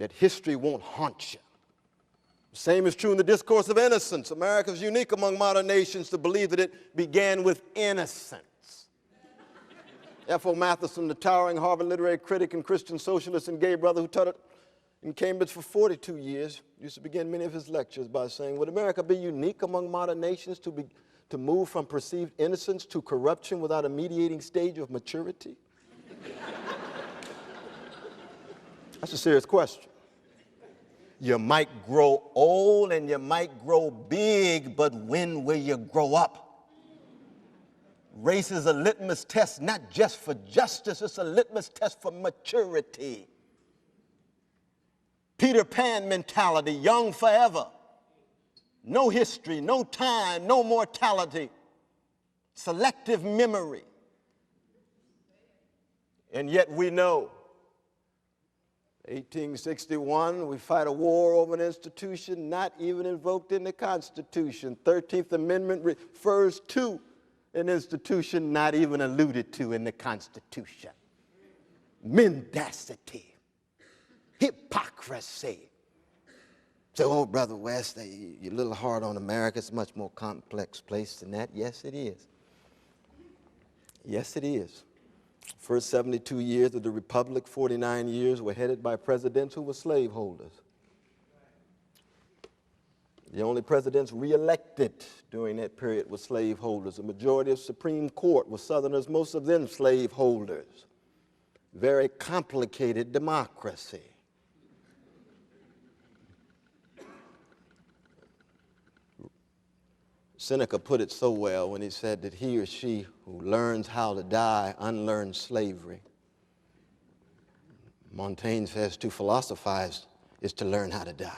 that history won't haunt you. The same is true in the discourse of innocence. America is unique among modern nations to believe that it began with innocence. F.O. Matheson, the towering Harvard literary critic and Christian socialist and gay brother who taught in Cambridge for 42 years, used to begin many of his lectures by saying, would America be unique among modern nations to move from perceived innocence to corruption without a mediating stage of maturity? That's a serious question. You might grow old and you might grow big, but when will you grow up? Race is a litmus test, not just for justice, it's a litmus test for maturity. Peter Pan mentality, young forever. No history, no time, no mortality. Selective memory. And yet we know 1861, we fight a war over an institution not even invoked in the Constitution. 13th Amendment refers to an institution not even alluded to in the Constitution. Mendacity, hypocrisy. So, oh, Brother West, you're a little hard on America. It's a much more complex place than that. Yes, it is. Yes, it is. First 72 years of the Republic, 49 years, were headed by presidents who were slaveholders. The only presidents re-elected during that period were slaveholders. The majority of Supreme Court were Southerners, most of them slaveholders. Very complicated democracy. Seneca put it so well when he said that he or she who learns how to die unlearns slavery. Montaigne says to philosophize is to learn how to die.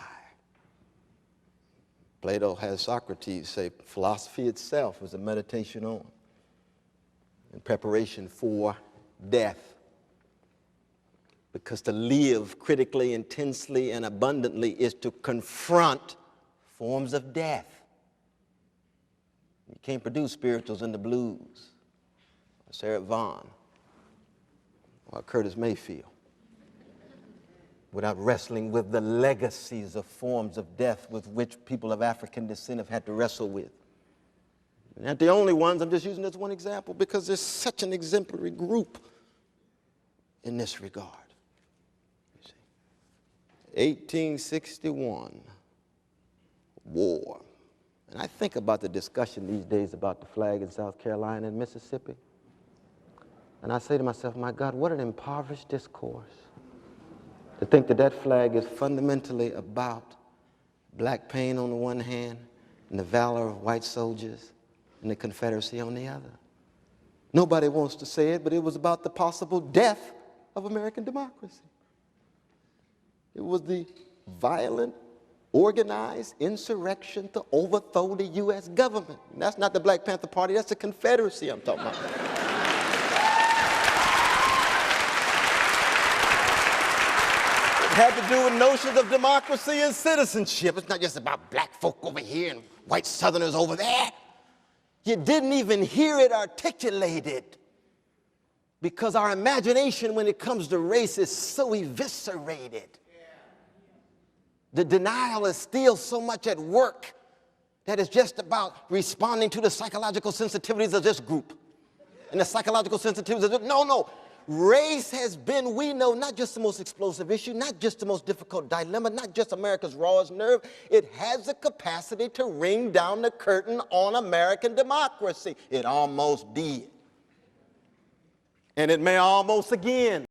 Plato has Socrates say philosophy itself is a meditation on and preparation for death. Because to live critically, intensely, and abundantly is to confront forms of death. You can't produce spirituals in the blues, or Sarah Vaughan, or Curtis Mayfield, without wrestling with the legacies of forms of death with which people of African descent have had to wrestle with. They're not the only ones. I'm just using this one example because there's such an exemplary group in this regard. You see, 1861, war. And I think about the discussion these days about the flag in South Carolina and Mississippi. And I say to myself, my God, what an impoverished discourse. To think that that flag is fundamentally about black pain on the one hand and the valor of white soldiers and the Confederacy on the other. Nobody wants to say it, but it was about the possible death of American democracy. It was the violent, organized insurrection to overthrow the U.S. government. And that's not the Black Panther Party, that's the Confederacy I'm talking about. It had to do with notions of democracy and citizenship. It's not just about black folk over here and white Southerners over there. You didn't even hear it articulated because our imagination when it comes to race is so eviscerated. The denial is still so much at work that it's just about responding to the psychological sensitivities of this group. And the psychological sensitivities of this, no. Race has been, we know, not just the most explosive issue, not just the most difficult dilemma, not just America's rawest nerve. It has the capacity to ring down the curtain on American democracy. It almost did. And it may almost again.